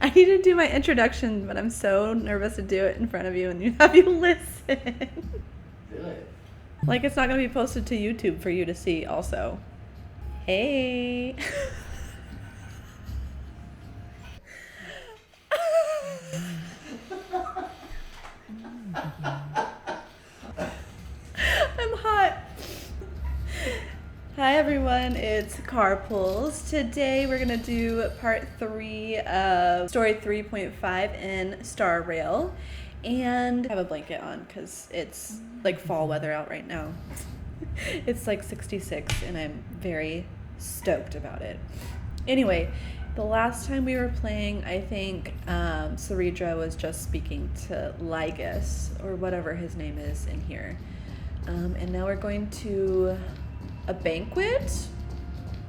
I need to do my introduction, but I'm so nervous to do it in front of you and have you listen. Do it. Like it's not going to be posted to YouTube for you to see also. Hey. I'm hot. Hi everyone, it's Carpools. Today we're gonna do part 3 of story 3.5 in Star Rail. And I have a blanket on because it's like fall weather out right now. It's like 66 and I'm very stoked about it. Anyway, the last time we were playing, I think Saridra was just speaking to Lygus, or whatever his name is in here. And now we're going to a banquet?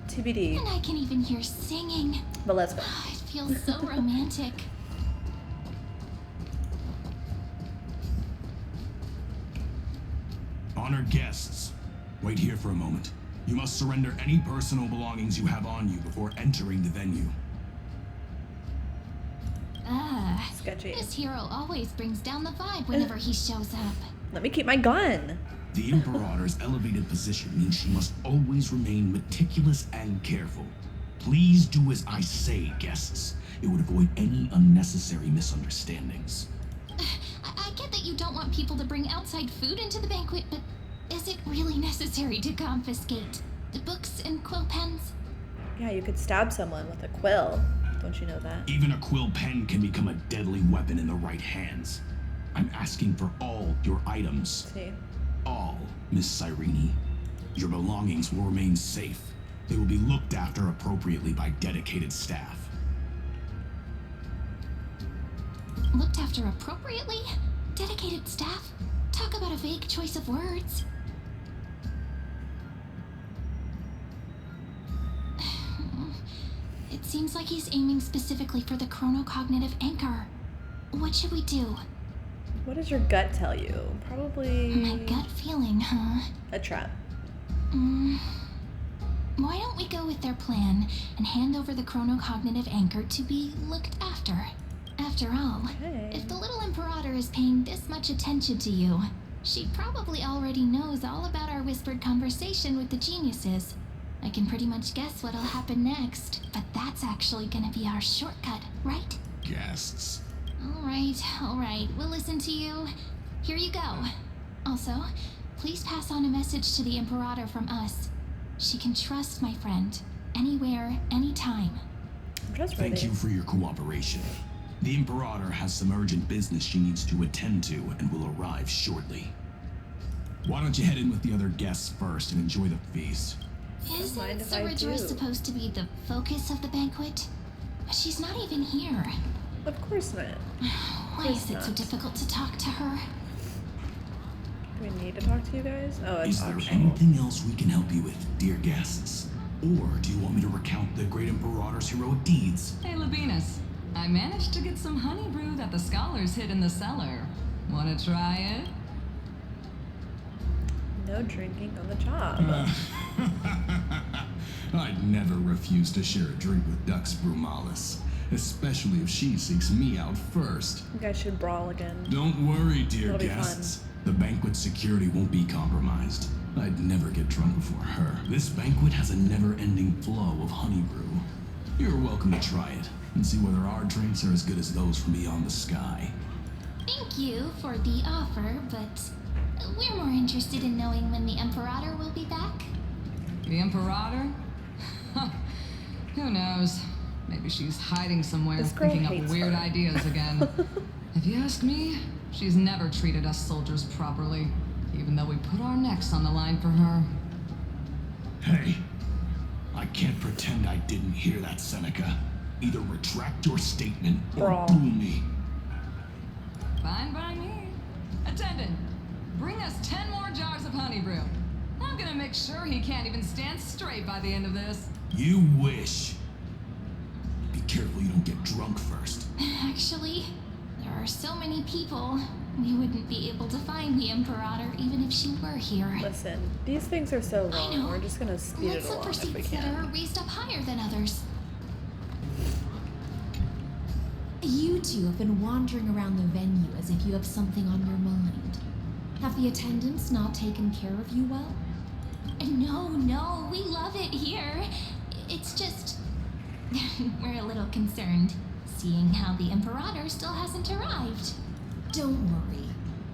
TBD. And I can even hear singing. But let's go. It feels so romantic. Honored guests, wait here for a moment. You must surrender any personal belongings you have on you before entering the venue. Sketchy. This hero always brings down the vibe whenever he shows up. Let me keep my gun. The Imperator's elevated position means she must always remain meticulous and careful. Please do as I say, guests. It would avoid any unnecessary misunderstandings. I get that you don't want people to bring outside food into the banquet, but is it really necessary to confiscate the books and quill pens? Yeah, you could stab someone with a quill. Don't you know that? Even a quill pen can become a deadly weapon in the right hands. I'm asking for all your items. See? All, Miss Cyrene. Your belongings will remain safe. They will be looked after appropriately by dedicated staff. Looked after appropriately? Dedicated staff? Talk about a vague choice of words. It seems like he's aiming specifically for the chronocognitive anchor. What should we do? What does your gut tell you? Probably My gut feeling, huh? a trap. Why don't we go with their plan and hand over the chronocognitive anchor to be looked after? After all, Okay. if the little Imperator is paying this much attention to you, she probably already knows all about our whispered conversation with the geniuses. I can pretty much guess what'll happen next, but that's actually gonna be our shortcut, right? Guests. All right, we'll listen to you. Here you go. Also, please pass on a message to the Imperator from us. She can trust my friend, anywhere, anytime. I'm trustworthy. Thank you for your cooperation. The Imperator has some urgent business she needs to attend to and will arrive shortly. Why don't you head in with the other guests first and enjoy the feast? Isn't mind if I do? Saridra supposed to be the focus of the banquet? She's not even here. Of course not. Why is it so difficult to talk to her? Do we need to talk to you guys? Oh, it's Is there optional. anything else we can help you with, dear guests? Or do you want me to recount the great Imperator's heroic deeds? Hey, Labinas. I managed to get some honey brew that the scholars hid in the cellar. Wanna try it? No drinking on the job. I'd never refuse to share a drink with Dux Brumalis, especially if she seeks me out first. You guys should brawl again. Don't worry, dear It'll be guests. The banquet security won't be compromised. I'd never get drunk before her. This banquet has a never-ending flow of honey brew. You're welcome to try it and see whether our drinks are as good as those from beyond the sky. Thank you for the offer, but we're more interested in knowing when the Imperator will be back. The Imperator? Who knows? Maybe she's hiding somewhere, This girl thinking up hates weird her. ideas again. If you ask me, she's never treated us soldiers properly, even though we put our necks on the line for her. Hey, I can't pretend I didn't hear that, Seneca. Either retract your statement or Brawl. duel me. Fine by me. Attendant, bring us 10 more jars of honey brew. I'm gonna make sure he can't even stand straight by the end of this. You wish. Be careful you don't get drunk first. Actually, there are so many people, we wouldn't be able to find the Imperator even if she were here. Listen, these things are so I long. know. We're just gonna speed Let's it look along for if we seats that are can. raised up higher than others. you have been wandering around the venue as if you have something on your mind. Have the attendants not taken care of you well? No, we love it here. It's just... we're a little concerned, seeing how the Imperator still hasn't arrived. Don't worry.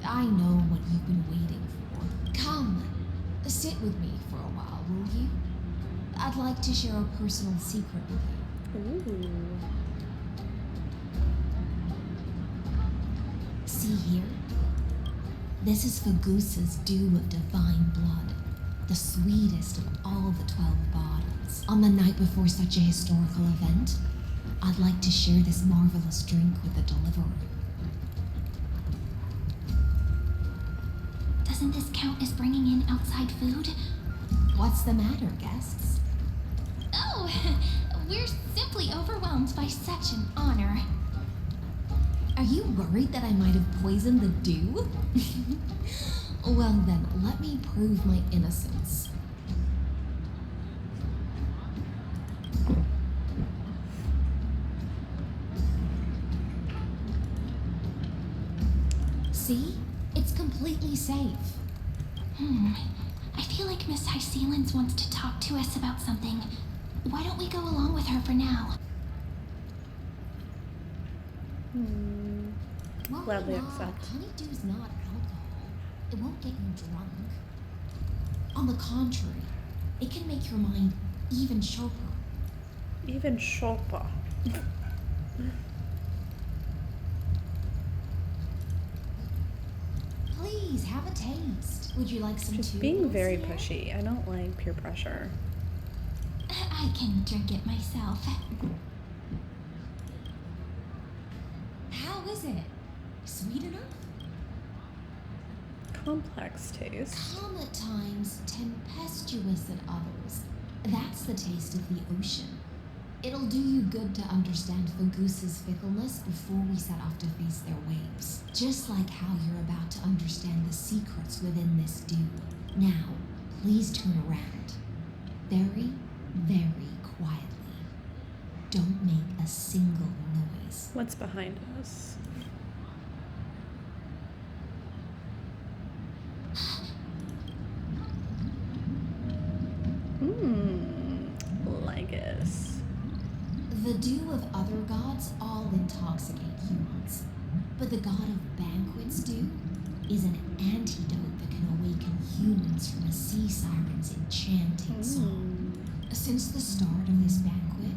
I know what you've been waiting for. Come, sit with me for a while, will you? I'd like to share a personal secret with you. Ooh. See here? This is Fagusa's dew of divine blood, the sweetest of all the 12 bottles. On the night before such a historical event, I'd like to share this marvelous drink with the deliverer. Doesn't this count as bringing in outside food? What's the matter, guests? Oh, we're simply overwhelmed by such an honor. Are you worried that I might have poisoned the dew? Well then, let me prove my innocence. See? It's completely safe. I feel like Miss Hysealins wants to talk to us about something. Why don't we go along with her for now? Gladly Why not? accept. Honeydew's not alcohol. It won't get you drunk. On the contrary, it can make your mind even sharper. Even sharper. Please have a taste. Would you like some She's too? being very Lucia? pushy. I don't like peer pressure. I can drink it myself. How is it? Sweet enough? Complex taste. Calm at times, tempestuous at others. That's the taste of the ocean. It'll do you good to understand Fagusa's fickleness before we set off to face their waves. Just like how you're about to understand the secrets within this dew. Now, please turn around. Very, very quietly. Don't make a single noise. What's behind us? Legus. The dew of other gods all intoxicate humans, but the god of banquets dew is an antidote that can awaken humans from a sea siren's enchanting song. Since the start of this banquet,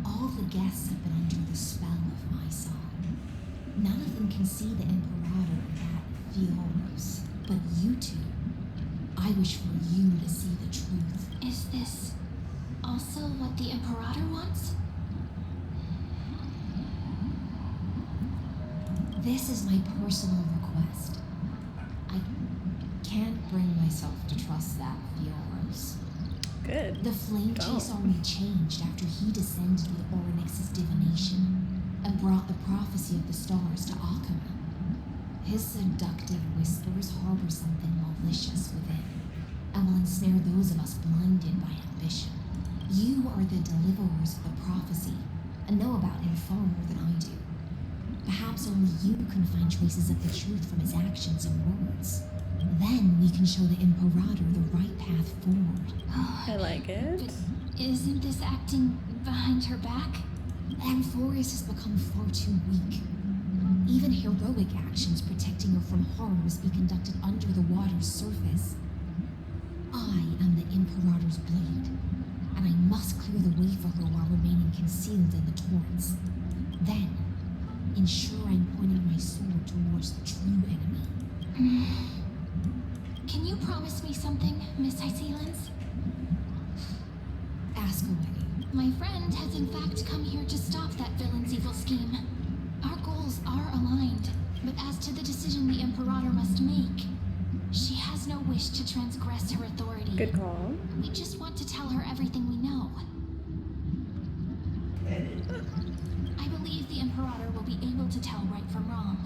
all the guests have been under the spell of my song. None of them can see the Imperator in that Fioros, but you two, I wish for you to see the truth. Is this also what the Imperator wants? This is my personal request. I can't bring myself to trust that Fioros. Good. The Flame Chase army changed after he descended with Orynyx's divination and brought the prophecy of the stars to Akama. His seductive whispers harbor something malicious within and will ensnare those of us blinded by ambition. You are the deliverers of the prophecy and know about him far more than I do. Perhaps only you can find traces of the truth from his actions and words. Then we can show the Imperator the right path forward. I like it. Isn't this acting behind her back? Amphorius has become far too weak. Even heroic actions protecting her from harm must be conducted under the water's surface. I am the Imperator's blade, and I must clear the way for her while remaining concealed in the torrents. Then, ensure I'm pointing my sword towards the true enemy. Can you promise me something, Miss Hysealins? Ask away. My friend has in fact come here to stop that villain's evil scheme. Our goals are aligned, but as to the decision the Imperator must make, she has no wish to transgress her authority. Good call. We just want to tell her everything we know. I believe the Imperator will be able to tell right from wrong.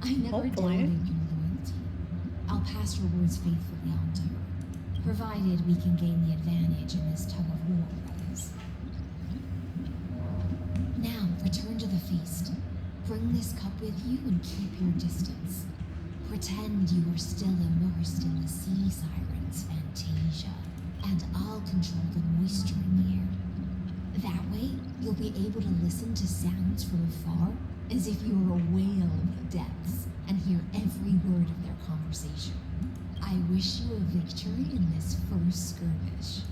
I never Hopefully. doubted your loyalty. I'll pass your words faithfully on to her, provided we can gain the advantage in this tug of war, that is. Now, return to the Bring this cup with you and keep your distance. Pretend you are still immersed in the sea siren's fantasia, and I'll control the moisture in the air. That way, you'll be able to listen to sounds from afar as if you were a whale of the depths and hear every word of their conversation. I wish you a victory in this first skirmish.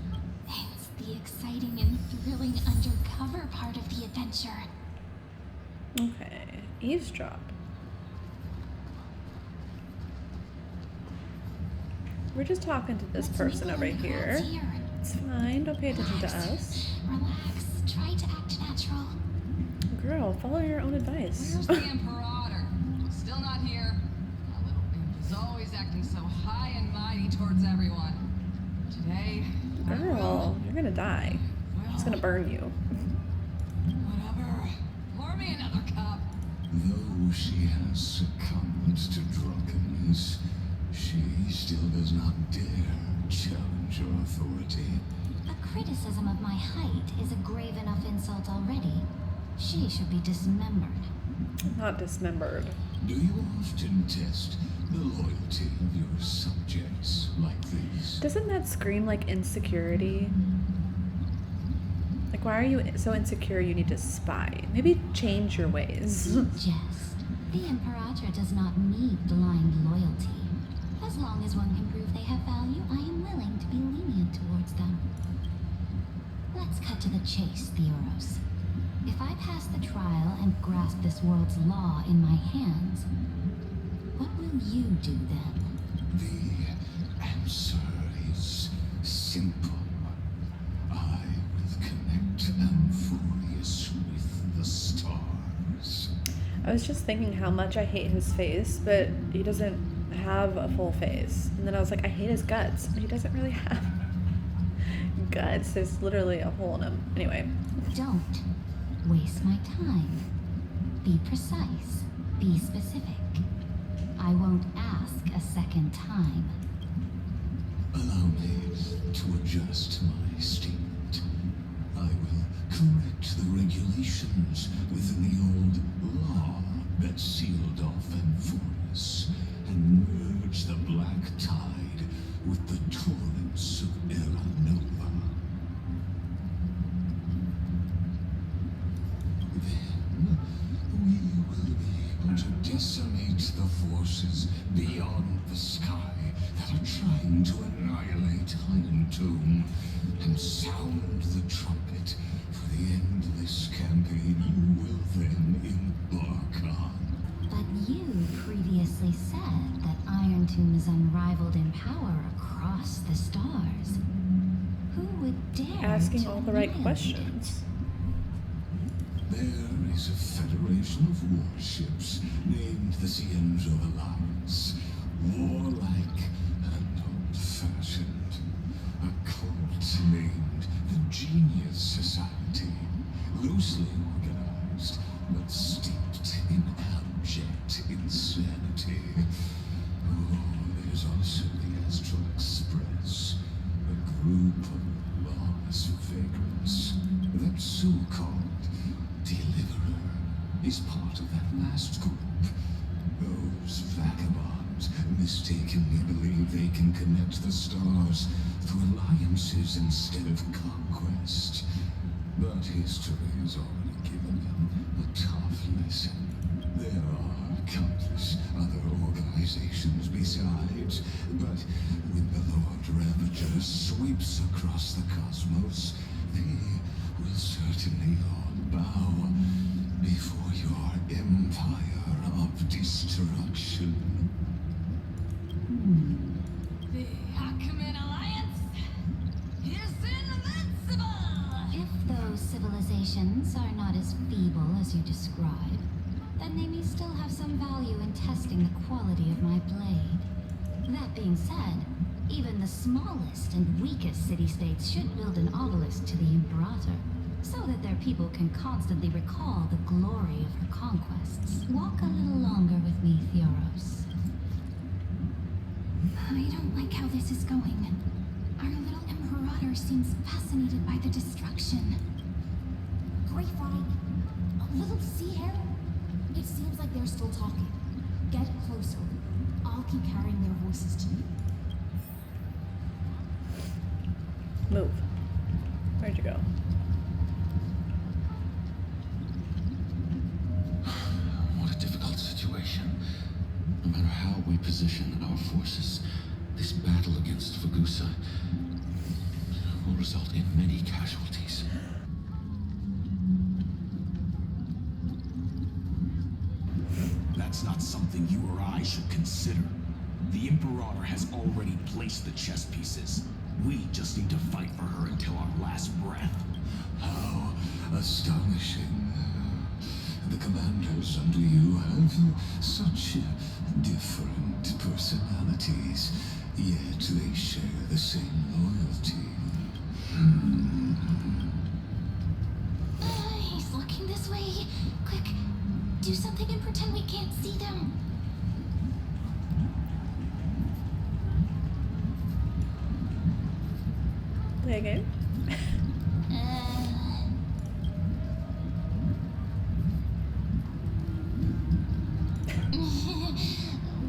It's the exciting and thrilling undercover part of the adventure. Okay, eavesdrop. We're just talking to this Let's person mingle over in the here. crowds here. It's fine, don't pay attention to us. Relax. Try to act natural. Girl, follow your own advice. Where's the Imperator? Still not here. That little imp is always acting so high and mighty towards everyone. Today, I Girl, you're gonna die. He's gonna burn you. Whatever. Pour me another cup. Though she has succumbed to drunkenness, she still does not dare challenge your authority. A criticism of my height is a grave enough insult already. She should be dismembered. Not dismembered. Do you often test the loyalty of your subjects like this? Doesn't that scream like insecurity? Like, why are you so insecure you need to spy? Maybe change your ways. Jest. The Imperator does not need blind loyalty. As long as one can prove they have value, I am willing to be lenient towards them. Let's cut to the chase, Theoros. If I pass the trial and grasp this world's law in my hands, what will you do then? The answer is simple. I will connect Amphorius with the stars. I was just thinking how much I hate his face, but he doesn't have a full face. And then I was like, I hate his guts, but he doesn't really have guts. There's literally a hole in him. Anyway. Don't waste my time. Be precise. Be specific. I won't ask a second time. Allow me to adjust my statement. I will correct the regulations within the old law that sealed off Amphorius and merge the black tide with the torrents of Era Nova. Then we will be able to decimate the forces beyond the sky that are trying to annihilate Iron Tomb and sound the trumpet for the endless campaign you will then embark on. But you previously said that Iron Tomb is unrivaled in power across the stars. Who would dare Asking to all the right annihilate questions. There is a federation of warships named the Cienzo Alliance, warlike and old-fashioned. A cult named the Genius Society, loosely organized, but steeped in abject insanity. Oh, there's also the Astral Express, a group of lawless vagrants. That so-called Deliverer is part of that last group. Those vagabonds mistakenly believe they can connect the stars through alliances instead of conquest. But history has already given them a tough lesson. There are countless other organizations besides, but when the Lord Ravager sweeps across the cosmos, they will certainly all bow before your empire of destruction. The Achaemenid Alliance is invincible! If those civilizations are not as feeble as you describe, then they may still have some value in testing the quality of my blade. That being said, even the smallest and weakest city-states should build an obelisk to the Imperator, so that their people can constantly recall the glory of her conquests. Walk a little longer with me, Theoros. I don't like how this is going. Our little Imperator seems fascinated by the destruction. Great fight. A little sea air. It seems like they're still talking. Get closer. I'll keep carrying their voices to you. Move. Where'd you go? What a difficult situation. No matter how we position our forces, this battle against Fagusa will result in many casualties. That's not something you or I should consider. The Imperator has already placed the chess pieces. We just need to fight for her until our last breath. How astonishing. The commanders under you have such different personalities, yet they share the same loyalty. He's looking this way. Quick, do something and pretend we can't see them. Play a game?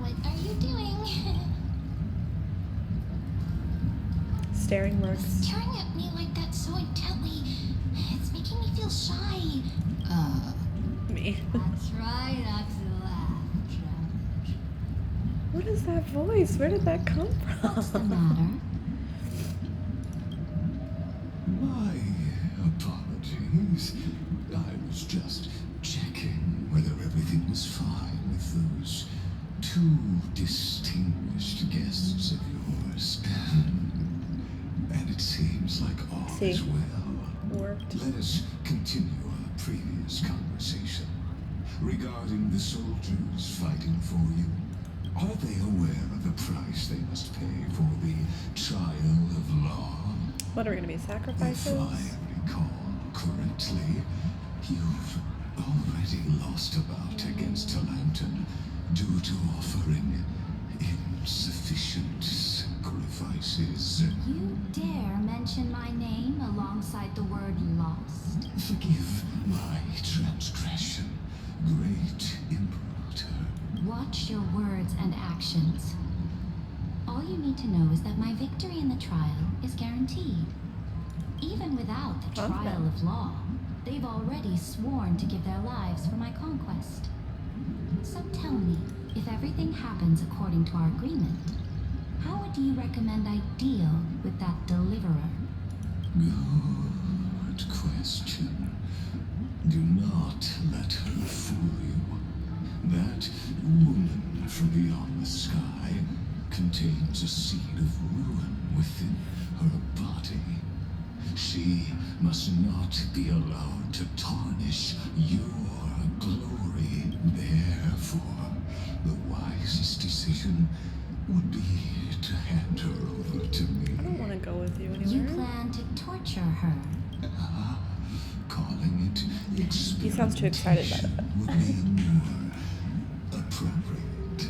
What are you doing? Staring works. Staring at me like that so intently. It's making me feel shy. Me. Try not to laugh, challenge. What is that voice? Where did that come What's the from? matter? My apologies. I was just checking whether everything was fine with those two distinguished guests of yours. And it seems like all See. is well. Worked. Let us continue our previous conversation regarding the soldiers fighting for you. Are they aware of the price they must pay for the trial of law? What are we gonna be, If sacrifices? I recall correctly, you've already lost a bout against Talanton due to offering insufficient sacrifices. You dare mention my name alongside the word lost? Forgive my transgression, great Imperator. Watch your words and actions. All you need to know is that my victory in the trial is guaranteed. Even without the Confident. trial of law, they've already sworn to give their lives for my conquest. So tell me, if everything happens according to our agreement, how would you recommend I deal with that deliverer? Good question. Do not let her fool you. That woman from beyond the sky contains a seed of ruin within her body. She must not be allowed to tarnish your glory. Therefore, the wisest decision would be to hand her over to I don't me. want to go with you You anywhere. plan to torture her. Calling it He sounds too excited about it. experimentation would be more appropriate.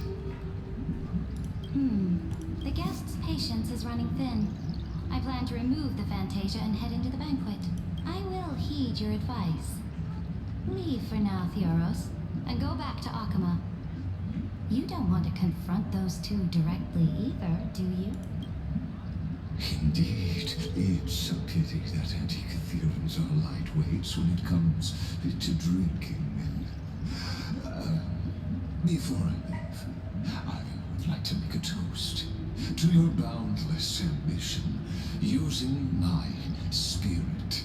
The guest's patience is running thin. I plan to remove the Fantasia and head into the banquet. I will heed your advice. Leave for now, Theoros, and go back to Akama. You don't want to confront those two directly either, do you? Indeed, it's a pity that Antikytherians are lightweights when it comes to drinking. Before I leave, I would like to make a toast to your boundless ambition, using my spirit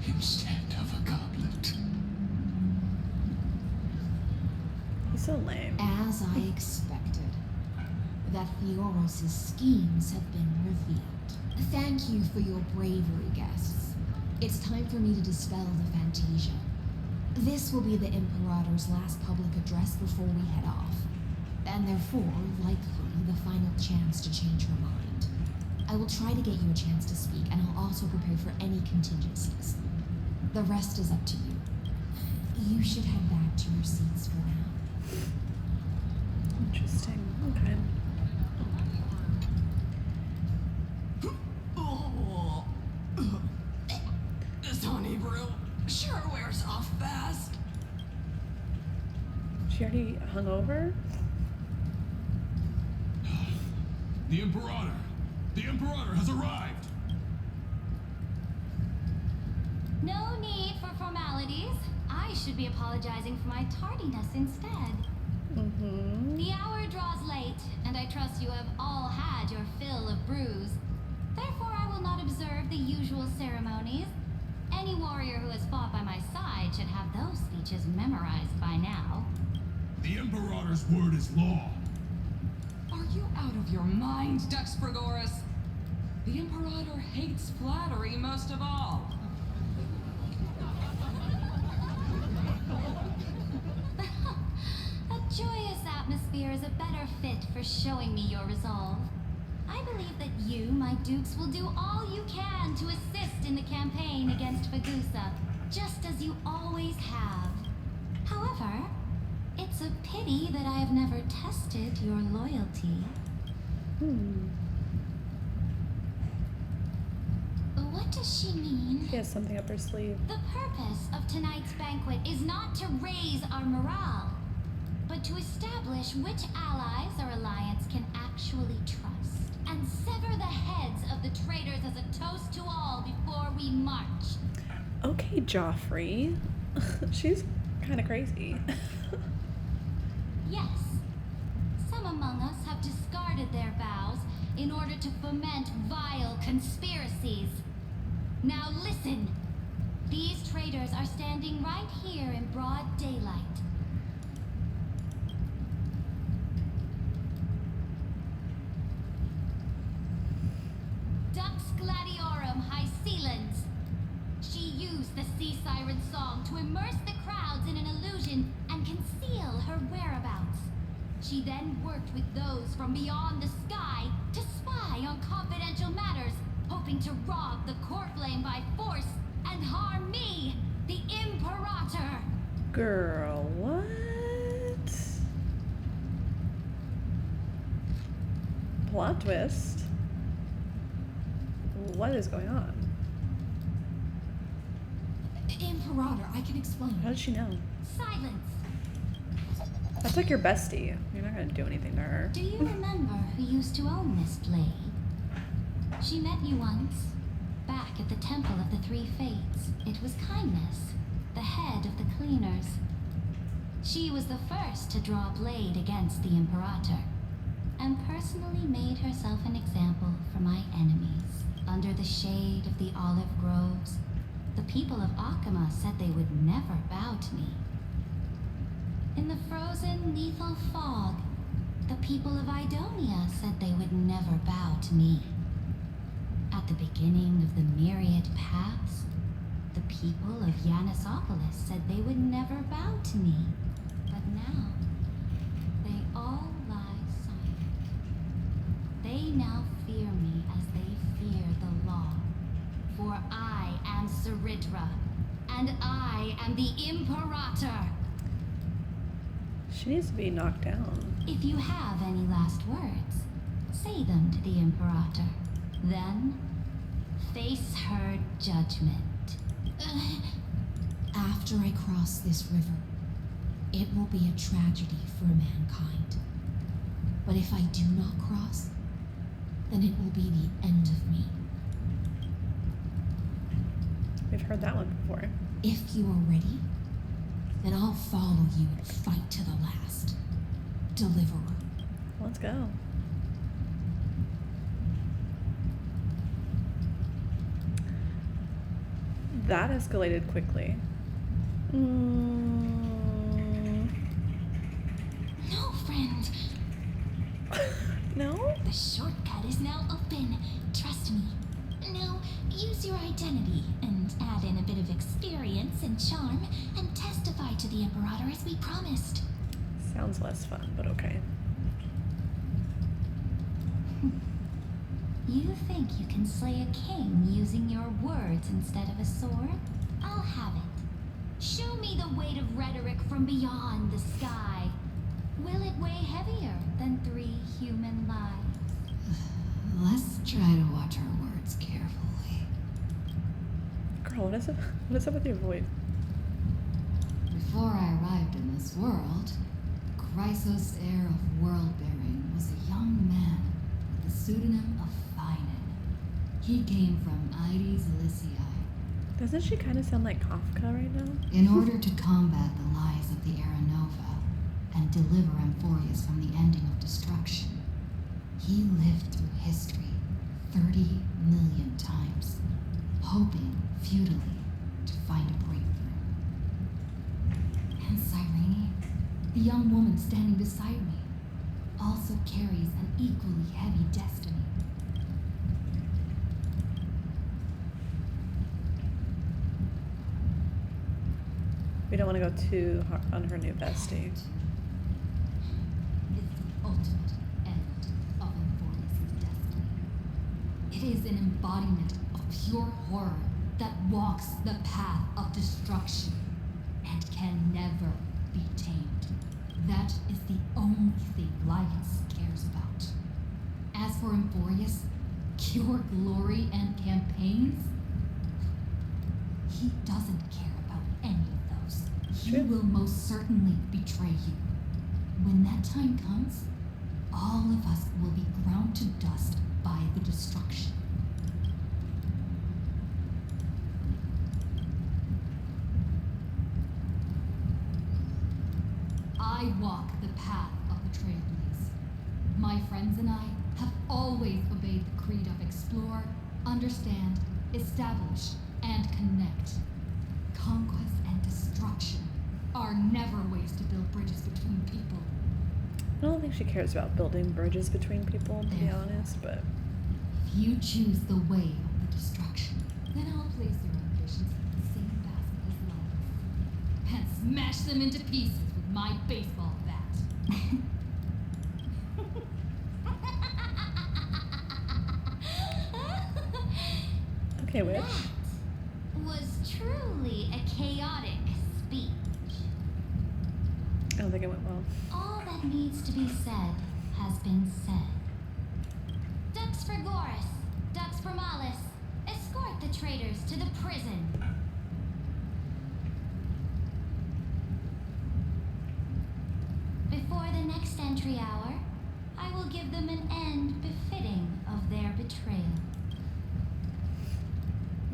instead of a goblet. He's so lame. As I expected, that Theoros' schemes have been revealed. Thank you for your bravery, guests. It's time for me to dispel the Fantasia. This will be the Imperator's last public address before we head off, and therefore, likely, the final chance to change her mind. I will try to get you a chance to speak, and I'll also prepare for any contingencies. The rest is up to you. You should head back to your seats for now. Interesting. Okay. This honey brew sure wears off fast. She already hung over? The Imperator! The Imperator has arrived! No need for formalities. I should be apologizing for my tardiness instead. Mm-hmm. The hour draws late, and I trust you have all had your fill of brews. Therefore, I will not observe the usual ceremonies. Any warrior who has fought by my side should have those speeches memorized by now. The Imperator's word is law. Are you out of your mind, Dux Frigoris? The Imperator hates flattery most of all. A joyous atmosphere is a better fit for showing me your resolve. I believe that you, my dukes, will do all you can to assist in the campaign against Fagusa, just as you always have. However, it's a pity that I have never tested your loyalty. What does she mean? She has something up her sleeve. The purpose of tonight's banquet is not to raise our morale, but to establish which allies our alliance can actually trust, and sever the heads of the traitors as a toast to all before we march. Okay, Joffrey. She's kind of crazy. Yes, some among us have discarded their vows in order to foment vile conspiracies. Now listen. These traitors are standing right here in broad daylight. Dux Gladiorum Hycelans. She used the sea siren song to immerse the crowds in an illusion and conceal her whereabouts. She then worked with those from beyond the sky to spy on confidential matters, hoping to rob the core flame by force and harm me, the Imperator. Girl, what? Plot twist. What is going on? Imperator, I can explain. How did she know? Silence. That's like your bestie. You're not gonna do anything to her. Do you remember who used to own this blade? She met you once, back at the Temple of the Three Fates. It was Kindness, the head of the cleaners. She was the first to draw a blade against the Imperator, and personally made herself an example for my enemies. Under the shade of the olive groves, the people of Akama said they would never bow to me. In the frozen, lethal fog, the people of Idonia said they would never bow to me. At the beginning of the myriad paths, the people of Yanisopolis said they would never bow to me. But now, they all lie silent. They now fear me as they fear the law. For I am Saridra, and I am the Imperator. She needs to be knocked down. If you have any last words, say them to the Imperator. Then, face her judgment. After I cross this river, it will be a tragedy for mankind. But if I do not cross, then it will be the end of me. We've heard that one before. If you are ready, then I'll follow you and fight to the last. Deliverer. Let's go. That escalated quickly. No, friend. No? The shortcut is now open. Trust me. Now, use your identity and add in a bit of experience and charm and testify to the Imperator as we promised. Sounds less fun, but okay. You think you can slay a king using your words instead of a sword? I'll have it. Show me the weight of rhetoric from beyond the sky. Will it weigh heavier than 3 human lives? Let's try to watch our words carefully. Girl, what is up with your voice? Before I arrived in this world, Chrysos, heir of world-bearing, was a young man with the pseudonym of Finan. He came from Ides Elysiae. Doesn't she kind of sound like Kafka right now? In order to combat the lies of the Era Nova and deliver Amphorius from the ending of destruction, he lived through history 30 million times, hoping futilely to find a breakthrough. And Cyrene, the young woman standing beside me, also carries an equally heavy destiny. We don't want to go too hard on her new bestie. Is the ultimate end of Amphorius' destiny. It is an embodiment of pure horror that walks the path of destruction and can never be tamed. That is the only thing Lycus cares about. As for Amphorius, pure glory and campaigns, he doesn't care about any of those. He True. will most certainly betray you. When that time comes, all of us will be ground to dust by the destruction. I walk the path of the trailblaze. My friends and I have always obeyed the creed of explore, understand, establish, and connect. Conquest and destruction are never ways to build bridges between people. I don't think she cares about building bridges between people, to be Therefore, honest, but If you choose the way of the destruction, then I'll place your ambitions in the same basket as Lycus and smash them into pieces with my baseball bat. okay, witch. That was truly a chaotic speech. I don't think it went well. All that needs to be said has been said. Dux for Goris, Dux for Malus. Escort the traitors to the prison. Before the next entry hour, I will give them an end befitting of their betrayal.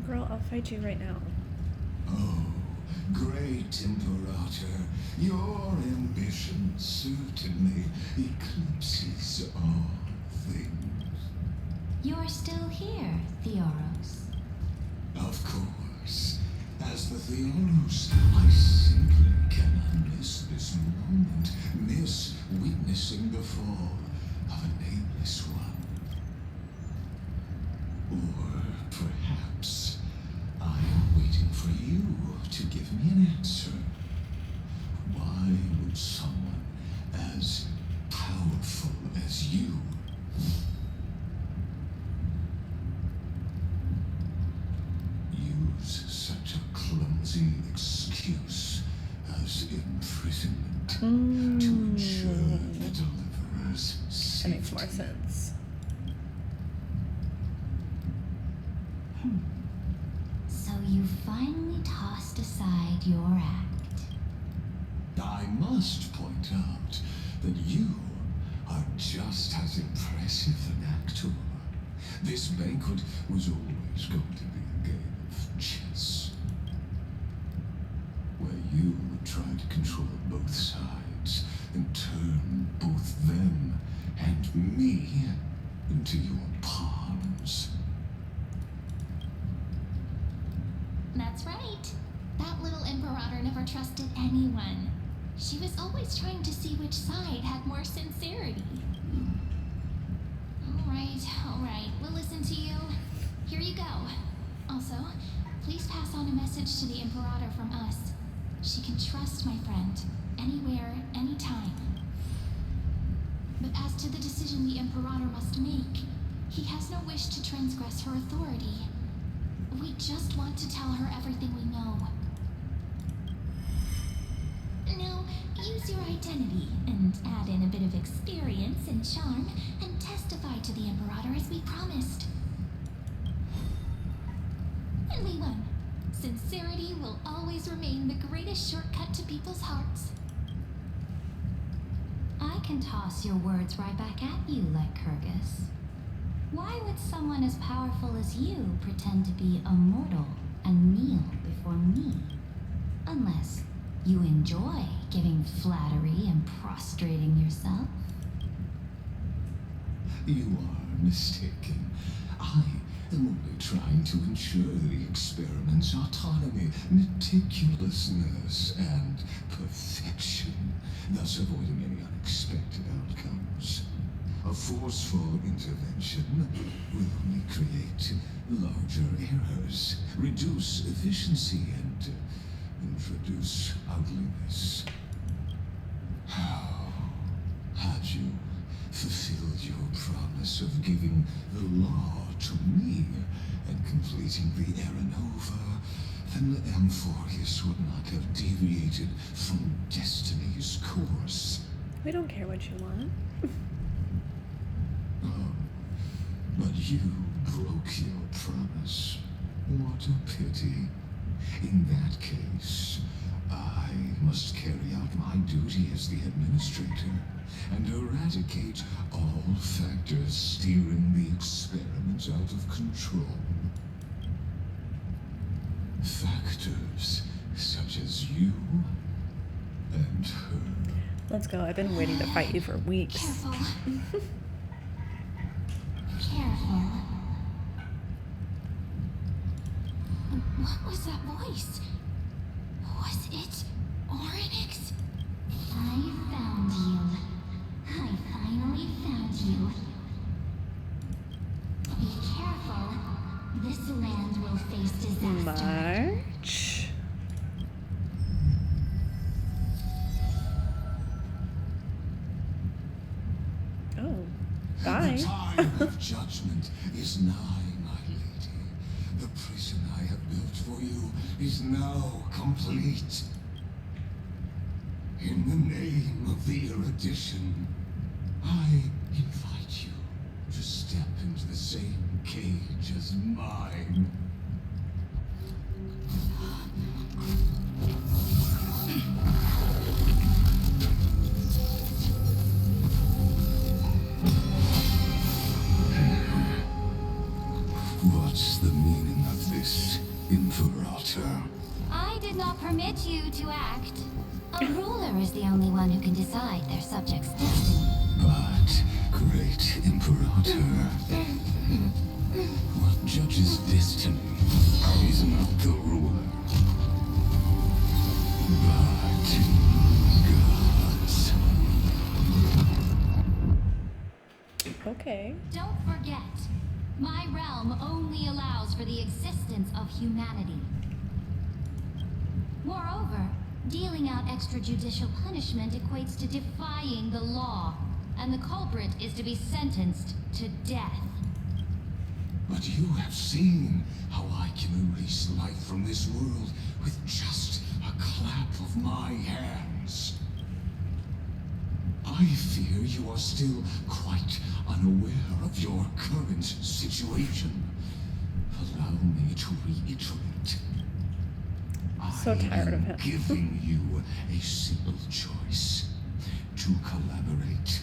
Girl, I'll fight you right now. Oh, great Imperator, your ambition certainly eclipses all things. You're still here, Theoros. Of course. As the Theoros, I simply cannot miss this moment, miss witnessing the fall of a nameless one. Or perhaps I am waiting for you to give me an answer. Why would someone as powerful as you use such a clumsy excuse as imprisonment to ensure the deliverer's That makes more safety? sense. So you finally tossed aside your act. I must point out that you are just as impressive an actor. This banquet was always going to be a game of chess, where you would try to control both sides and turn both them and me into your pawns. That's right. That little Imperator never trusted anyone. She was always trying to see which side had more sincerity. All right, we'll listen to you. Here you go. Also, please pass on a message to the Imperator from us. She can trust my friend, anywhere, anytime. But as to the decision the Imperator must make, he has no wish to transgress her authority. We just want to tell her everything we know. Now, use your identity and add in a bit of experience and charm and testify to the Imperator as we promised. And we won. Sincerity will always remain the greatest shortcut to people's hearts. can toss your words right back at you, Lycurgus. Why would someone as powerful as you pretend to be a mortal and kneel before me? Unless you enjoy giving flattery and prostrating yourself. You are mistaken. I am only trying to ensure the experiment's autonomy, meticulousness, and perfection, thus avoiding any unexpected outcomes. A forceful intervention will only create larger errors, reduce efficiency, and introduce ugliness. How had you fulfilled your promise of giving the law to me and completing the Aranova, then Amphorius would not have deviated from destiny's course. We don't care what you want. But you broke your promise. What a pity. In that case, I must carry out my duty as the administrator and eradicate all factors steering the experiment out of control. Factors such as you and her. Let's go. I've been waiting to fight you for weeks. Careful. Careful. What was that voice? Was it Oryx? I found you. I finally found you. Be careful. This land will face disaster. March. Oh, The bye. time of judgment is nigh, my lady. The prison I have built for you is now complete. In the name of the erudition, I invite you to step into the same cage as mine. What's the meaning of this, Imperator? I did not permit you to act. A ruler is the only one who can decide their subjects' destiny. But, great Imperator, what judges destiny is not the ruler, but gods. Okay. Don't forget, my realm only allows for the existence of humanity. Moreover, dealing out extrajudicial punishment equates to defying the law, and the culprit is to be sentenced to death. But you have seen how I can erase life from this world with just a clap of my hands. I fear you are still quite unaware of your current situation. Allow me to reiterate. So tired of him. I am giving you a simple choice. To collaborate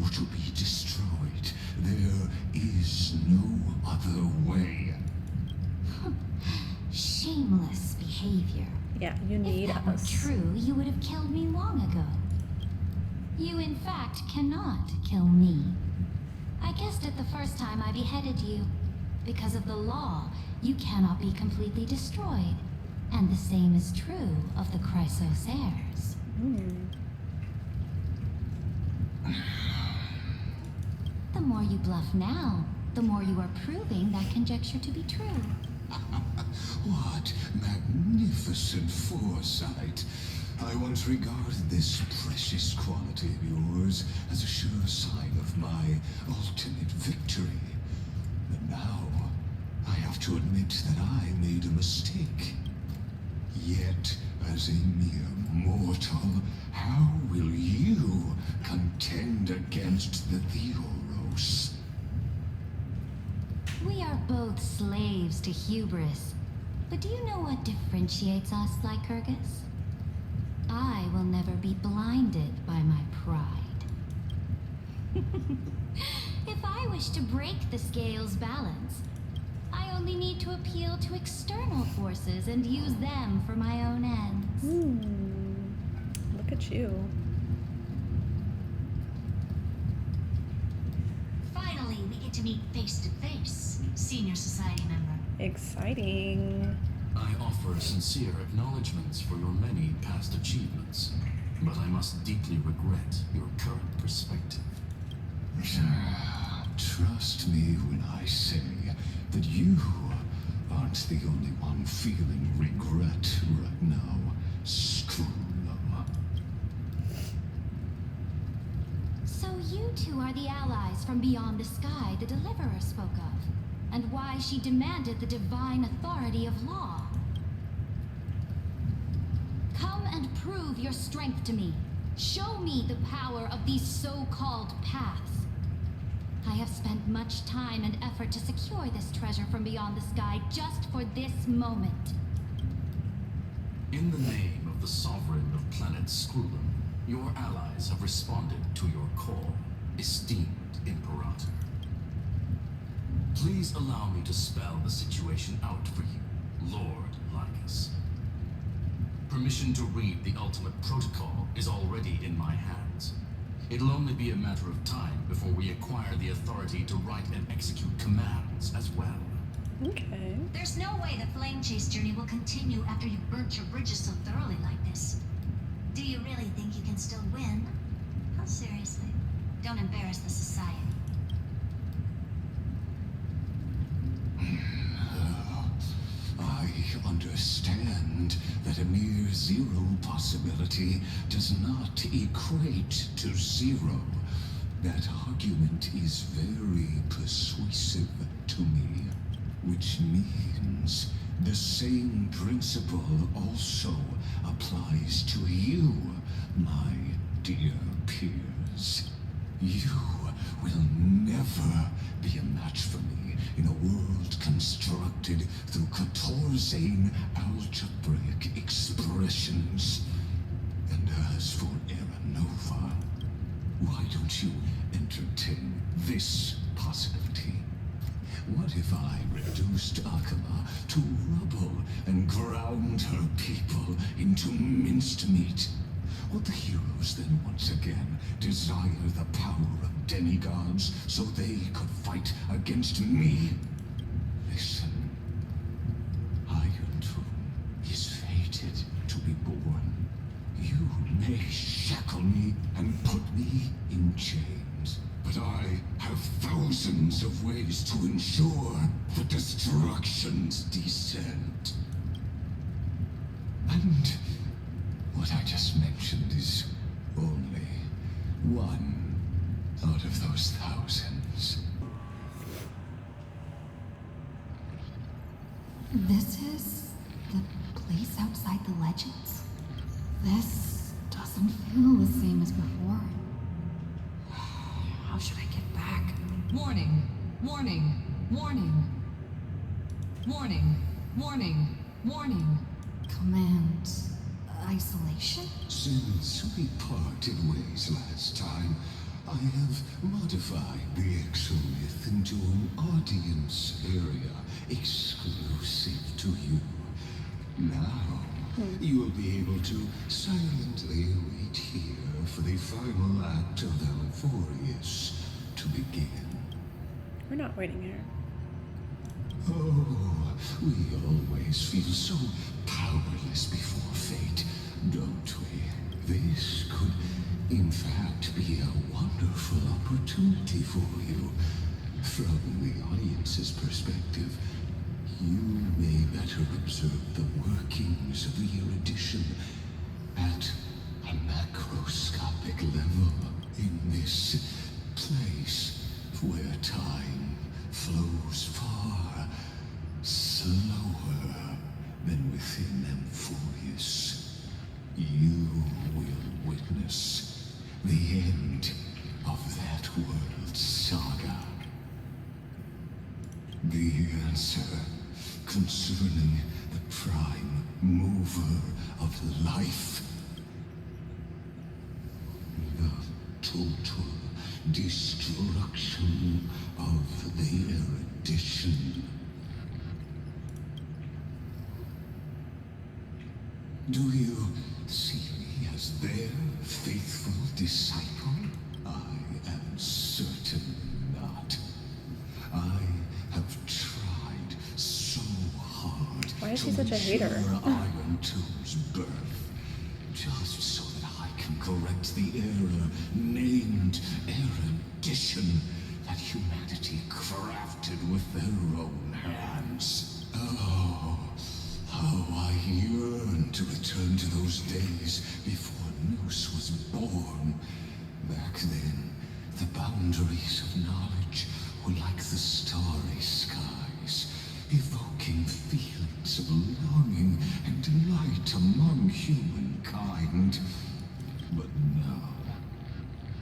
or to be destroyed. There is no other way. Shameless behavior. Yeah, you need If that were us. true, you would have killed me long ago. You, in fact, cannot kill me. I guessed it the first time I beheaded you. Because of the law, you cannot be completely destroyed. And the same is true of the Chrysosairs. The more you bluff now, the more you are proving that conjecture to be true. What magnificent foresight. I once regarded this precious quality of yours as a sure sign of my ultimate victory. But now, I have to admit that I made a mistake. Yet, as a mere mortal, how will you contend against the Theoros? We are both slaves to hubris. But do you know what differentiates us, Lycurgus? I will never be blinded by my pride. If I wish to break the scale's balance, I only need to appeal to external forces and use them for my own ends. Look at you. Finally, we get to meet face to face, Senior Society member. Exciting. I offer sincere acknowledgments for your many past achievements, but I must deeply regret your current perspective. Trust me when I say that you aren't the only one feeling regret right now. Screw them. So you two are the allies from beyond the sky the Deliverer spoke of, and why she demanded the divine authority of law. Come and prove your strength to me. Show me the power of these so-called paths. I have spent much time and effort to secure this treasure from beyond the sky just for this moment. In the name of the Sovereign of Planet Skrulum, your allies have responded to your call, esteemed Imperator. Please allow me to spell the situation out for you, Lord Lycus. Permission to read the ultimate protocol is already in my hands. It'll only be a matter of time before we acquire the authority to write and execute commands as well. Okay. There's no way the flame chase journey will continue after you've burnt your bridges so thoroughly like this. Do you really think you can still win? How seriously? Don't embarrass the society. I understand that a mere zero possibility does not equate to zero. That argument is very persuasive to me, which means the same principle also applies to you, my dear peers. You will never be a match for me in a world constructed through Catorzane algebraic expressions. And as for Aranova, why don't you entertain this possibility? What if I reduced Akama to rubble and ground her people into minced meat? Would the heroes then once again desire the power of demigods so they could fight against me? Listen, Iron Tomb is fated to be born. You may shackle me and put me in chains, but I have thousands of ways to ensure the destruction's descent. And what I just mentioned is only one out of those thousands. This is the place outside the legends? This doesn't feel the same as before. How should I get back? Warning, warning, warning. Warning, warning, warning. Command isolation? Since we parted ways last time, I have modified the exomyth into an audience area exclusive to you. Now, you will be able to silently wait here for the final act of Alphorius to begin. We're not waiting here. Oh, we always feel so powerless before fate, don't we? This could, in fact, be a wonderful opportunity for you. From the audience's perspective, you may better observe the workings of the erudition at a macroscopic level in this place where time flows far slower than within Amphorius. You will witness the end of that world's saga. The answer concerning the prime mover of life. The total destruction of the erudition. Do you see me as their faithful disciple? I am certainly not. I have tried so hard Why is to he such a hater? ensure Iron Two's birth, just so that I can correct the error named erudition that humanity crafted with their own hands. Oh, how I yearn to return to those days before Noose was born. Back then, the boundaries of knowledge were like the starry skies, evoking feelings of longing and delight among humankind. But now,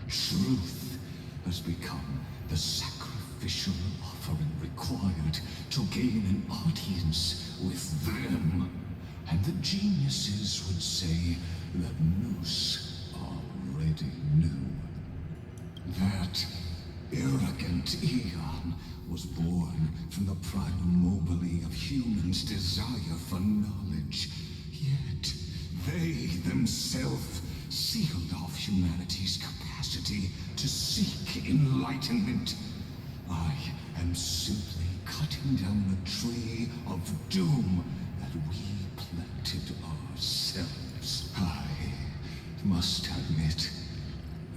truth has become the sacrificial offering required to gain an audience with them. And the geniuses would say that Noose already knew. That arrogant Eon was born from the primal mobile of humans' desire for knowledge. Yet, they themselves sealed off humanity's capacity to seek enlightenment. I am simply cutting down a tree of doom that we planted ourselves. I must admit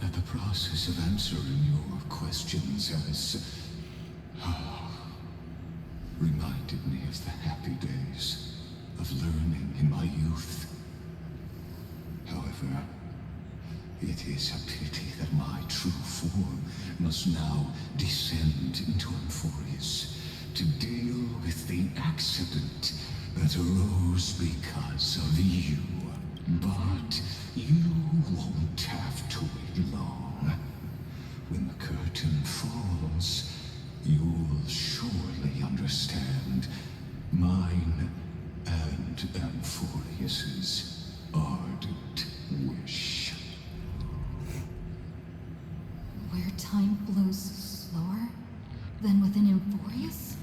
that the process of answering your questions has reminded me of the happy days of learning in my youth. However, it is a pity that my true form must now descend into Amphorius to deal with the accident that arose because of you. But you won't have to wait long. When the curtain falls, you'll surely understand mine and Amphorius's ardent wish. Where time flows slower than within Amphorius?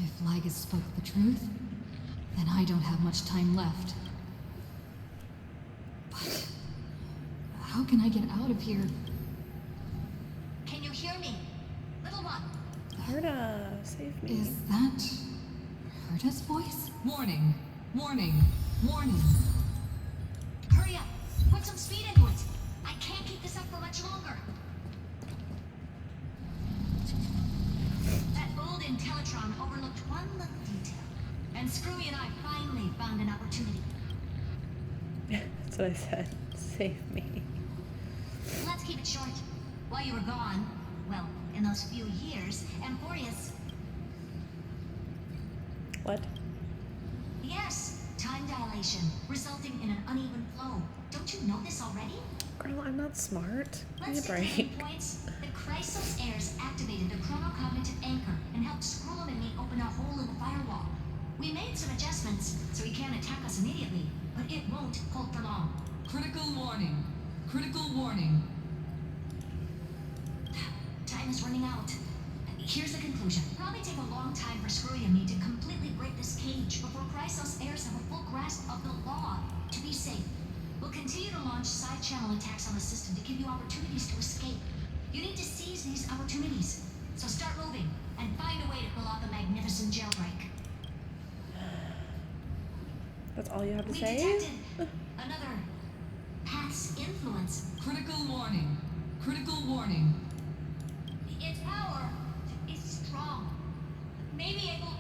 If Ligus spoke the truth, then I don't have much time left. But how can I get out of here? Can you hear me? Little one. Herta, save me. Is that Herta's voice? Warning, warning, warning. Hurry up. Put some speed into it. I can't keep this up for much longer. That old Intellitron overlooked one little detail. And Screwy and I finally found an opportunity. That's what I said. Save me. Let's keep it short. While you were gone, well, in those few years, Amphorius... What? Yes, time dilation, resulting in an uneven flow. Don't you know this already? Girl, I'm not smart. Give me Let's a take the break. points. The Chrysos heirs activated the chronocognitive anchor and helped Skrullum and me open a hole in the firewall. We made some adjustments, so he can't attack us immediately, but it won't hold for long. Critical warning. Critical warning. Time is running out. Here's the conclusion. Probably take a long time for Screwy and me to completely break this cage before Chrysos heirs have a full grasp of the law. To be safe, we'll continue to launch side-channel attacks on the system to give you opportunities to escape. You need to seize these opportunities. So start moving and find a way to pull off the magnificent jailbreak. That's all you have to We say? detected another path's influence. Critical warning. Critical warning. Its power is strong. Maybe able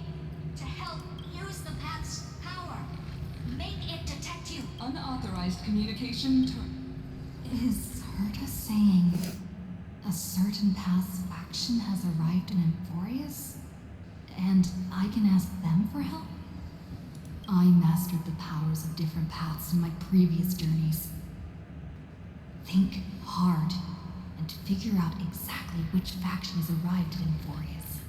to help use the path's power. Make it detect you. Unauthorized communication to... Is Herta saying a certain path's faction has arrived in Amphorius? And I can ask them for help? I mastered the powers of different paths in my previous journeys. Think hard and figure out exactly which faction has arrived at Amphorius,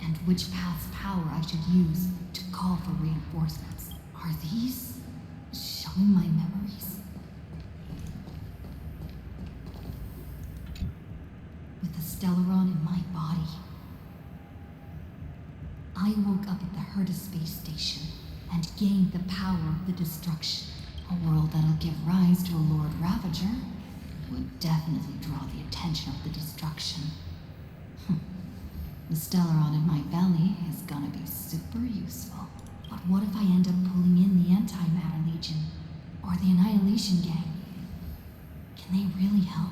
and which path's power I should use to call for reinforcements. Are these showing my memories? gained the power of the destruction. A world that'll give rise to a Lord Ravager would definitely draw the attention of the destruction. The Stellaron in my belly is gonna be super useful. But what if I end up pulling in the Antimatter Legion? Or the Annihilation Gang? Can they really help?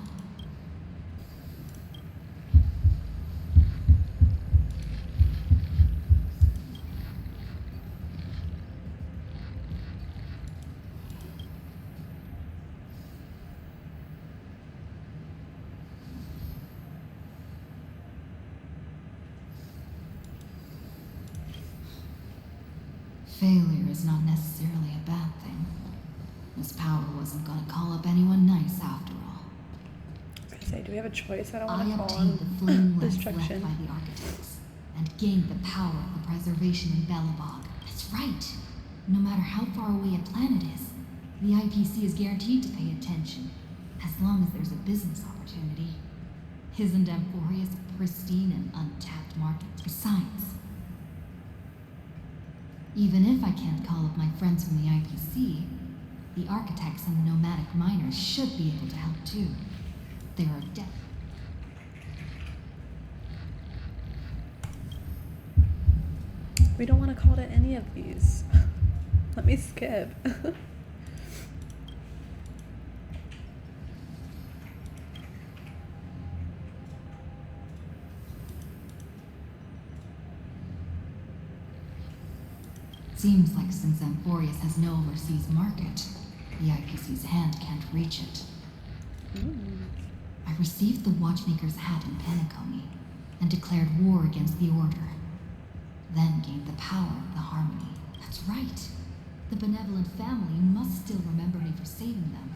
Failure is not necessarily a bad thing. This power wasn't gonna call up anyone nice after all. I say, do we have a choice? I don't I want to call obtained the on flame lens left destruction. by the architects, and gained the power of the preservation in Belobog. That's right. No matter how far away a planet is, the IPC is guaranteed to pay attention, as long as there's a business opportunity. Isn't Amphorius a pristine and untapped market? Besides, even if I can't call up my friends from the IPC, the architects and the nomadic miners should be able to help too. There are We don't want to call to any of these. Let me skip. Seems like since Amphorius has no overseas market, the IPC's hand can't reach it. I received the Watchmaker's hat in Penacony and declared war against the Order. Then gained the power of the Harmony. That's right. The benevolent family must still remember me for saving them.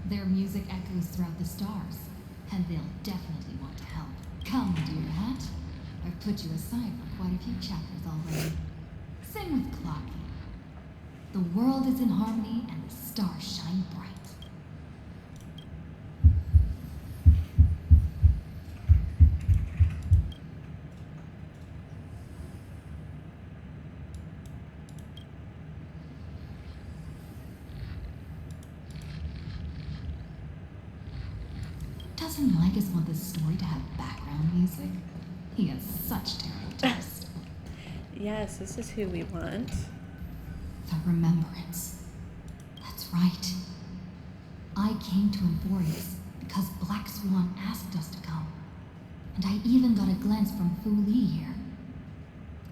Their music echoes throughout the stars, and they'll definitely want to help. Come, dear hat. I've put you aside for quite a few chapters already. Sing with Clocky. The world is in harmony and the stars shine bright. Doesn't Lycus want this story to have background music? He has such terrible taste. Yes, this is who we want. The Remembrance. That's right. I came to Amphorius because Black Swan asked us to come. And I even got a glance from Fu Li here.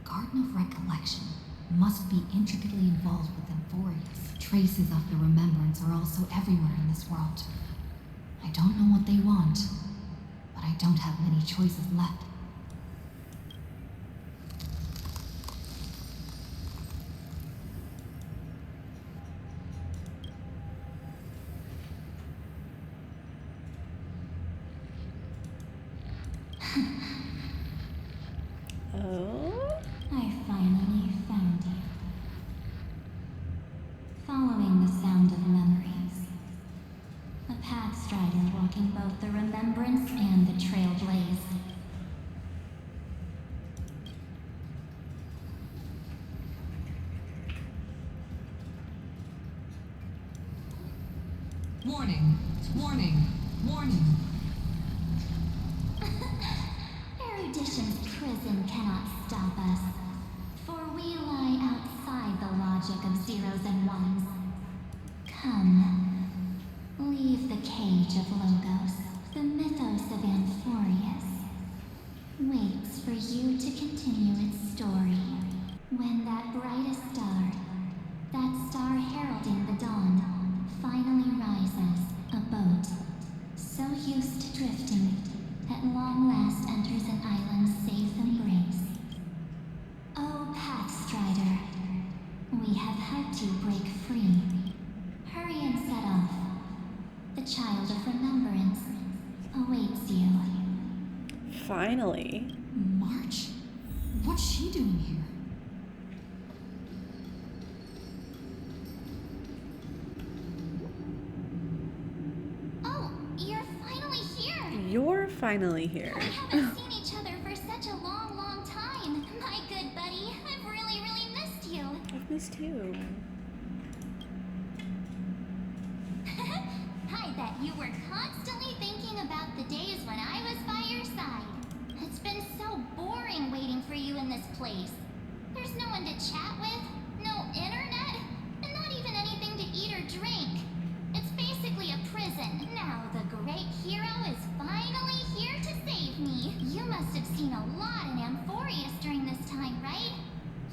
The Garden of Recollection must be intricately involved with Amphorius. Traces of the Remembrance are also everywhere in this world. I don't know what they want, but I don't have many choices left. Oh? I finally found you. Following the sound of memories. A path strider walking both the Remembrance and the Trailblaze. Warning, warning, warning. Erudition's prison cannot stop us, for we lie outside the logic of zeros and ones. Come, leave the cage of Logos. The mythos of Amphorius waits for you to continue its story. When that brightest star, that star heralding the dawn, finally rises, a boat, so used to drifting, at long last enters an island's safe embrace. Oh, Pathstrider, we have helped you break free. Hurry and set off. The child of remembrance awaits you. Finally. March? What's she doing here? Oh, you're finally here! You're finally here. We haven't seen each other for such a long, long time. My good buddy, I've really, really missed you. I've missed you. I bet you were constantly thinking about the days when I was by your side. It's been so boring waiting for you in this place. There's no one to chat with, no internet, and not even anything to eat or drink. It's basically a prison. Now the great hero is finally here to save me. You must have seen a lot in Amphorius during this time, right?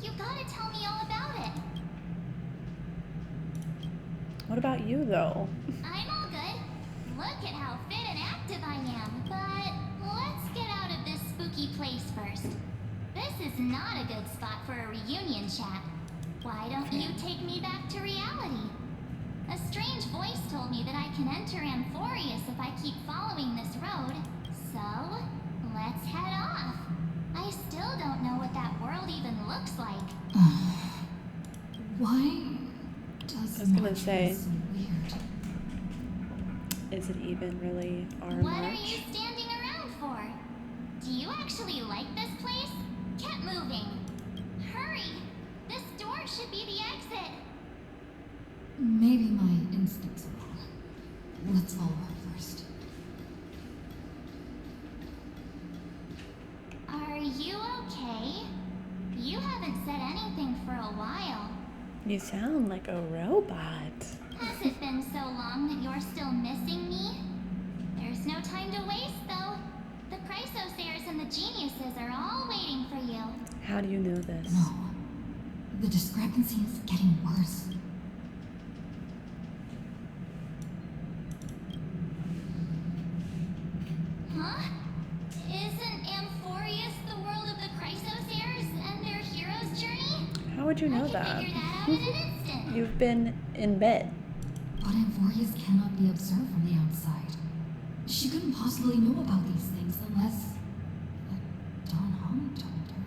You gotta tell me all about it. What about you, though? I'm all good. Look at how fit and active I am. But let's get out of this spooky place first. This is not a good spot for a reunion chat. Why don't you take me back to reality? A strange voice told me that I can enter Amphorius if I keep following this road. So, let's head off. I still don't know what that world even looks like. Why does I was gonna March say. feel so weird? Is it even really our What are March? you standing around for? Do you actually like this place? Get moving. Hurry! This door should be the exit. Maybe my instincts are wrong. Let's follow her first. Are you okay? You haven't said anything for a while. You sound like a robot. Has it been so long that you're still missing me? There's no time to waste, though. The Chrysosairs and the Geniuses are all waiting for you. How do you know this? No. The discrepancy is getting worse. Huh? Isn't Amphorius the world of the Chrysosairs and their hero's journey? How would you know I could that? figure that out in an instant. You've been in bed. But Amphorius cannot be observed from the outside. She couldn't possibly know about these things unless Don Hong told her.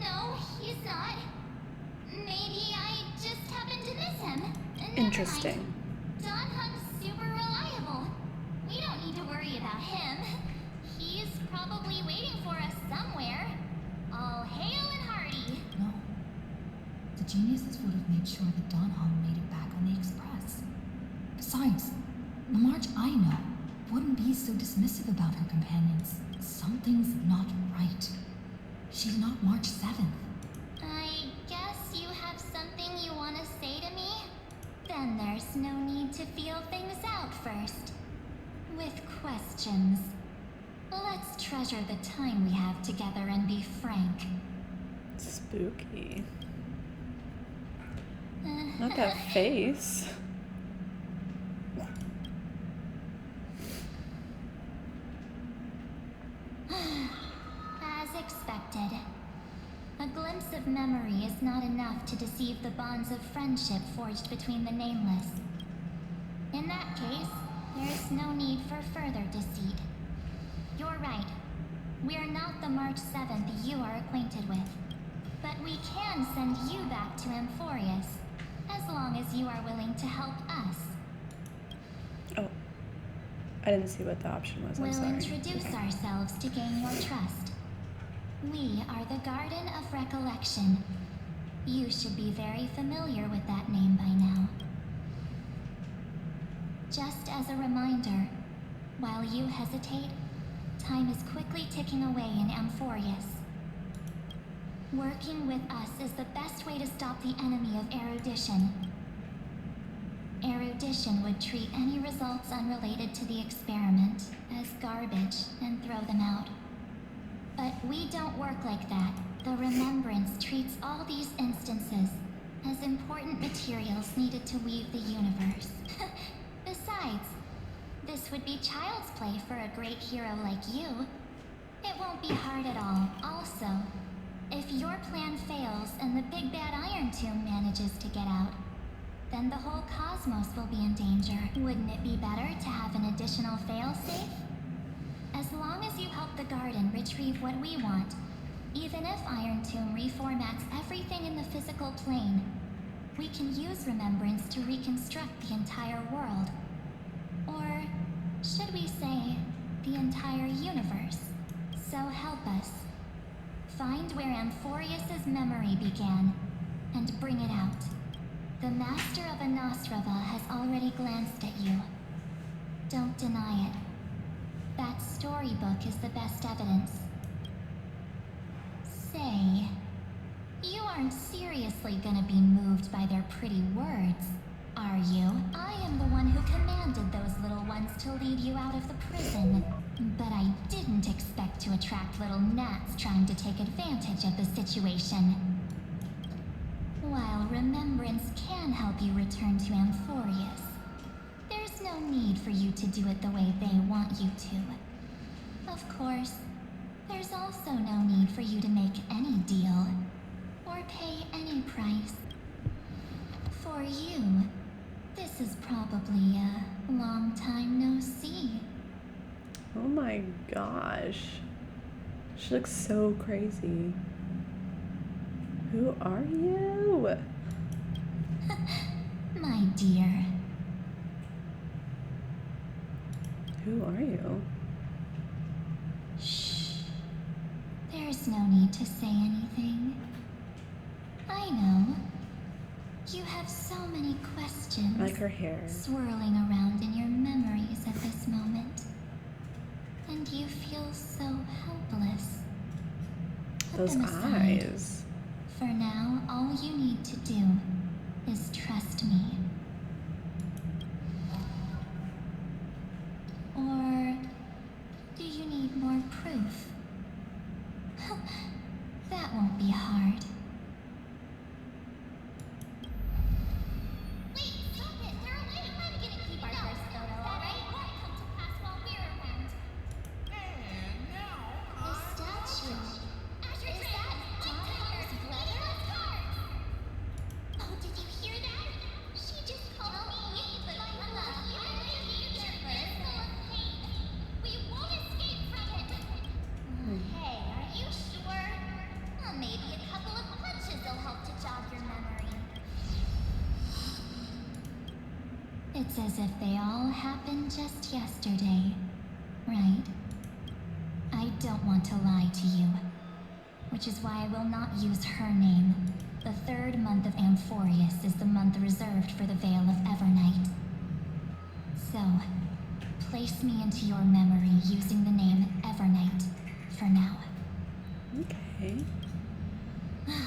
No, he's not. Maybe I just happened to miss him. Never Interesting. mind. Don Hung's super reliable. We don't need to worry about him. He's probably waiting for us somewhere. All hail and hearty. No. The geniuses would have made sure that Don Hong made it back on the Express. Besides, the March I know wouldn't be so dismissive about her companions. Something's not right. She's not March 7th. I guess you have something you want to say to me? Then there's no need to feel things out first. With questions. Let's treasure the time we have together and be frank. Spooky. Not that face. As expected. A glimpse of memory is not enough to deceive the bonds of friendship forged between the nameless. In that case, there's no need for further deceit. You're right. We are not the March 7th you are acquainted with. But we can send you back to Amphorius, as long as you are willing to help us. Oh. I didn't see what the option was. I'm We'll sorry. introduce ourselves to gain your trust. We are the Garden of Recollection. You should be very familiar with that name by now. Just as a reminder, while you hesitate, time is quickly ticking away in Amphorius. Working with us is the best way to stop the enemy of erudition. Erudition would treat any results unrelated to the experiment as garbage and throw them out. But we don't work like that. The Remembrance treats all these instances as important materials needed to weave the universe. Besides, this would be child's play for a great hero like you. It won't be hard at all. Also, if your plan fails and the big bad Iron Tomb manages to get out, then the whole cosmos will be in danger. Wouldn't it be better to have an additional failsafe? As long as you help the Garden retrieve what we want, even if Iron Tomb reformats everything in the physical plane, we can use Remembrance to reconstruct the entire world. Or should we say, the entire universe? So help us. Find where Amphorius's memory began, and bring it out. The Master of Anosrava has already glanced at you. Don't deny it. That storybook is the best evidence. Say, you aren't seriously gonna be moved by their pretty words, are you? I am the one who commanded those little ones to lead you out of the prison. But I didn't expect to attract little gnats trying to take advantage of the situation. While remembrance can help you return to Amphorius, there's no need for you to do it the way they want you to. Of course, there's also no need for you to make any deal, or pay any price. For you, this is probably a long time no see. Oh my gosh. She looks so crazy. Who are you? My dear. Who are you? Shh. There's no need to say anything. I know. You have so many questions. I like her hair. Swirling around in your memories at this moment. And you feel so helpless. Put Those them aside. eyes. For now, all you need to do is trust me. Or do you need more proof? That won't be hard. Wait, stop it! They're away! I'm gonna keep our first photo, alright? Won't come to pass while we're around. The statue. Is that Donald's brother? Oh, did you hear that? She just called me, but I love you. Future is full of pain. We won't escape from it. Hey, are you sure? Well, maybe a couple of punches will help to jog your memory. It's as if they all happened just yesterday, right? I don't want to lie to you, which is why I will not use her name. The third month of Amphorius is the month reserved for the Veil of Evernight. So, place me into your memory using the name Evernight for now. Okay.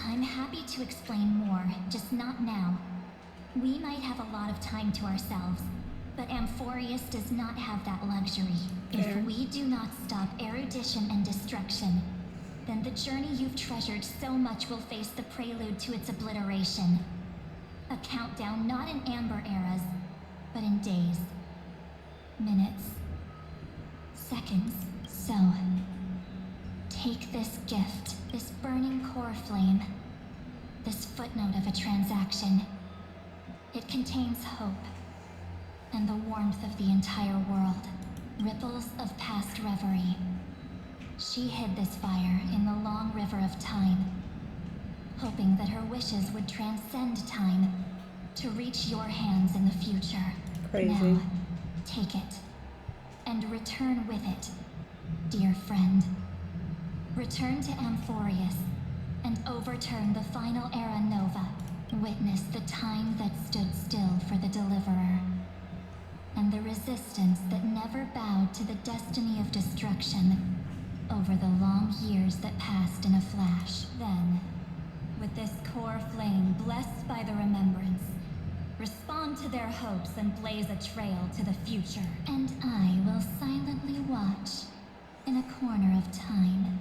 I'm happy to explain more, just not now. We might have a lot of time to ourselves, but Amphorius does not have that luxury. Fair. If we do not stop erudition and destruction, then the journey you've treasured so much will face the prelude to its obliteration. A countdown not in amber eras, but in days, minutes, seconds. So, take this gift, this burning core flame, this footnote of a transaction. It contains hope, and the warmth of the entire world, ripples of past reverie. She hid this fire in the long river of time, hoping that her wishes would transcend time to reach your hands in the future. Crazy. Now, take it, and return with it, dear friend. Return to Amphorius, and overturn the final Era Nova. Witness the time that stood still for the Deliverer, and the resistance that never bowed to the destiny of destruction over the long years that passed in a flash. Then, with this core flame blessed by the remembrance, respond to their hopes and blaze a trail to the future. And I will silently watch in a corner of time,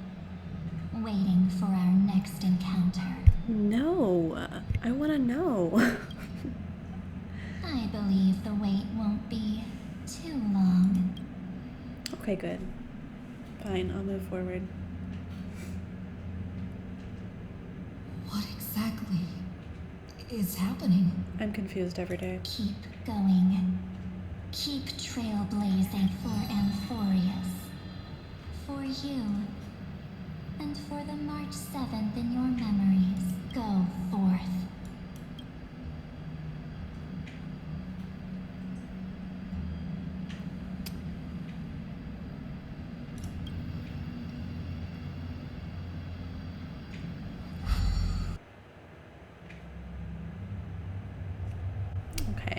waiting for our next encounter. No, I want to know. I believe the wait won't be too long. Okay, good. Fine, I'll move forward. What exactly is happening? I'm confused every day. Keep going. Keep trailblazing for Amphorius. For you. And for the March 7th in your memories. Go forth.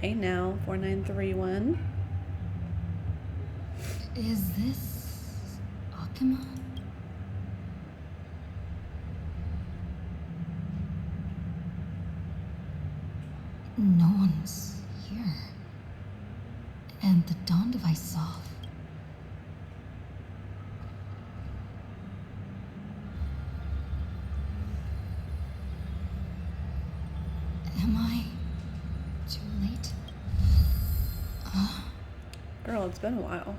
Okay, now 4931. Is this Akuma? No one's here. And the dawn device off. Am I too late? Girl, it's been a while.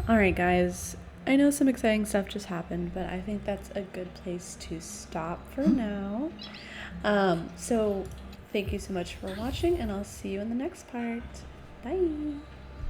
Alright guys, I know some exciting stuff just happened, but I think that's a good place to stop for now. So thank you so much for watching, and I'll see you in the next part. Bye!